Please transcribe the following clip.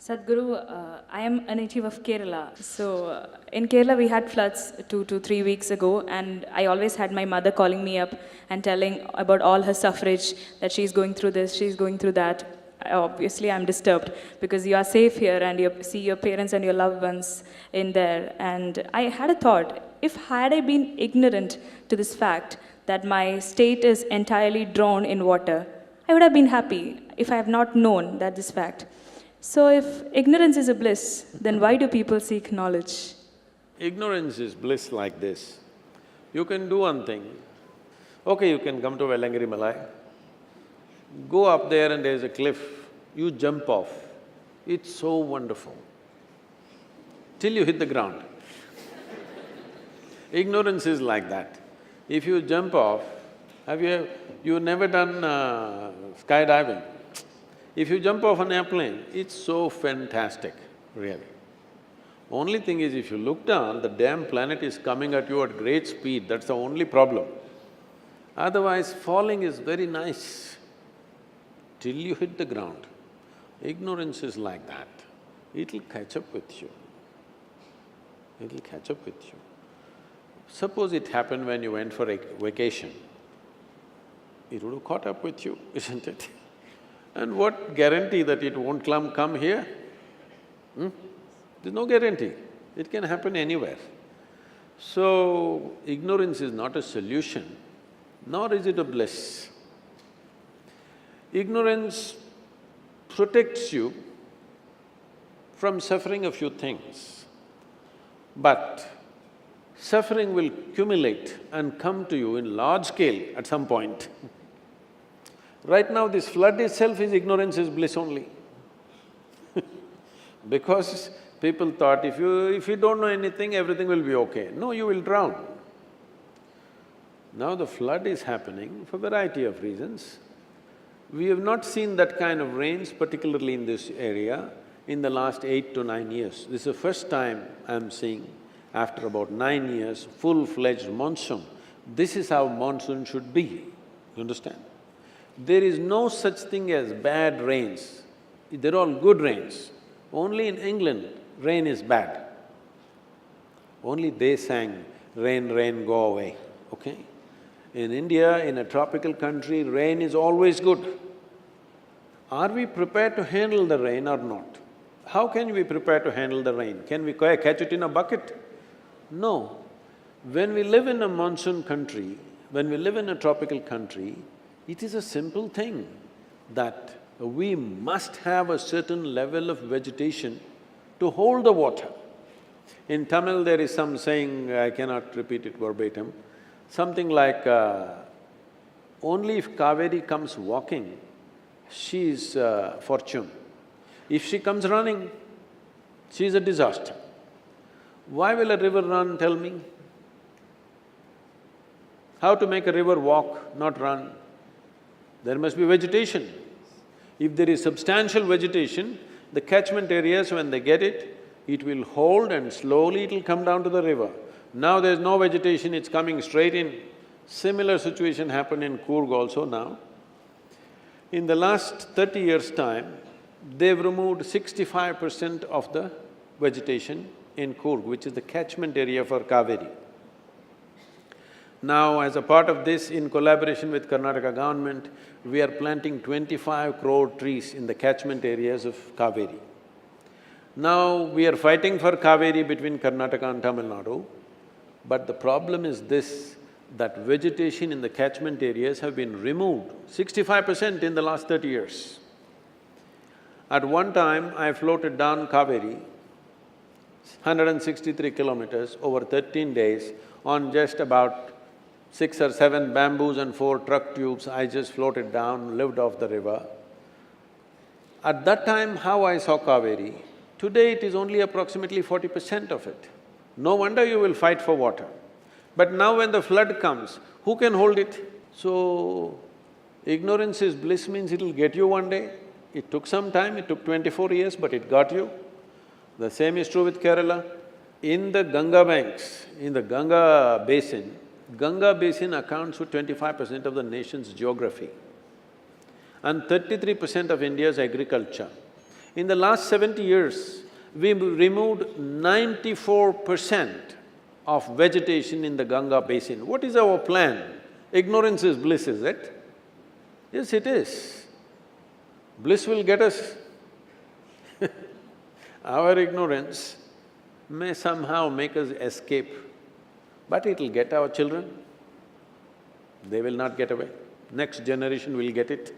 Sadhguru, I am a native of Kerala. So, in Kerala, we had floods 2 to 3 weeks ago, and I always had my mother calling me up and telling about all her suffrage, that she's going through this, she's going through that. Obviously, I'm disturbed because you are safe here and you see your parents and your loved ones in there. And I had a thought, if had I been ignorant to this fact that my state is entirely drowned in water, I would have been happy if I have not known that this fact. So if ignorance is a bliss, then why do people seek knowledge? Ignorance is bliss like this. You can do one thing. Okay, you can come to Vellangiri Malai. Go up there and there's a cliff, you jump off. It's so wonderful. Till you hit the ground. Ignorance is like that. If you jump off, you've never done skydiving? If you jump off an airplane, it's so fantastic, really. Only thing is, if you look down, the damn planet is coming at you at great speed, that's the only problem. Otherwise, falling is very nice till you hit the ground. Ignorance is like that. It'll catch up with you. It'll catch up with you. Suppose it happened when you went for a vacation, it would have caught up with you, isn't it? And what guarantee that it won't come here? There's no guarantee. It can happen anywhere. So, ignorance is not a solution, nor is it a bliss. Ignorance protects you from suffering a few things, but suffering will accumulate and come to you in large scale at some point. Right now, this flood itself is ignorance is bliss only. Because people thought if you don't know anything, everything will be okay. No, you will drown. Now the flood is happening for a variety of reasons. We have not seen that kind of rains, particularly in this area, in the last 8 to 9 years. This is the first time I'm seeing, after about 9 years, full-fledged monsoon. This is how monsoon should be, you understand? There is no such thing as bad rains, they're all good rains. Only in England, rain is bad. Only they sang, rain, rain, go away, okay? In India, in a tropical country, rain is always good. Are we prepared to handle the rain or not? How can we prepare to handle the rain? Can we catch it in a bucket? No. When we live in a monsoon country, when we live in a tropical country, it is a simple thing that we must have a certain level of vegetation to hold the water. In Tamil, there is some saying, I cannot repeat it verbatim, something like, only if Kaveri comes walking, she is fortune. If she comes running, she is a disaster. Why will a river run, tell me? How to make a river walk, not run? There must be vegetation. If there is substantial vegetation, the catchment areas, when they get it, it will hold and slowly it'll come down to the river. Now there's no vegetation, it's coming straight in. Similar situation happened in Coorg also now. In the last 30 years' time, they've removed 65% of the vegetation in Coorg, which is the catchment area for Kaveri. Now, as a part of this, in collaboration with Karnataka government, we are planting 25 crore trees in the catchment areas of Kaveri. Now, we are fighting for Kaveri between Karnataka and Tamil Nadu, but the problem is this, that vegetation in the catchment areas have been removed, 65% in the last 30 years. At one time, I floated down Kaveri, 163 kilometers over 13 days on just about 6 or 7 bamboos and 4 truck tubes. I just floated down, lived off the river. At that time, how I saw Kaveri, today it is only approximately 40% of it. No wonder you will fight for water. But now when the flood comes, who can hold it? So, ignorance is bliss means it'll get you one day. It took some time, it took 24 years, but it got you. The same is true with Kerala. In the Ganga banks, in the Ganga basin accounts for 25% of the nation's geography and 33% of India's agriculture. In the last 70 years, we removed 94% of vegetation in the Ganga basin. What is our plan? Ignorance is bliss, is it? Yes, it is. Bliss will get us. Our ignorance may somehow make us escape, but it'll get our children. They will not get away. Next generation will get it.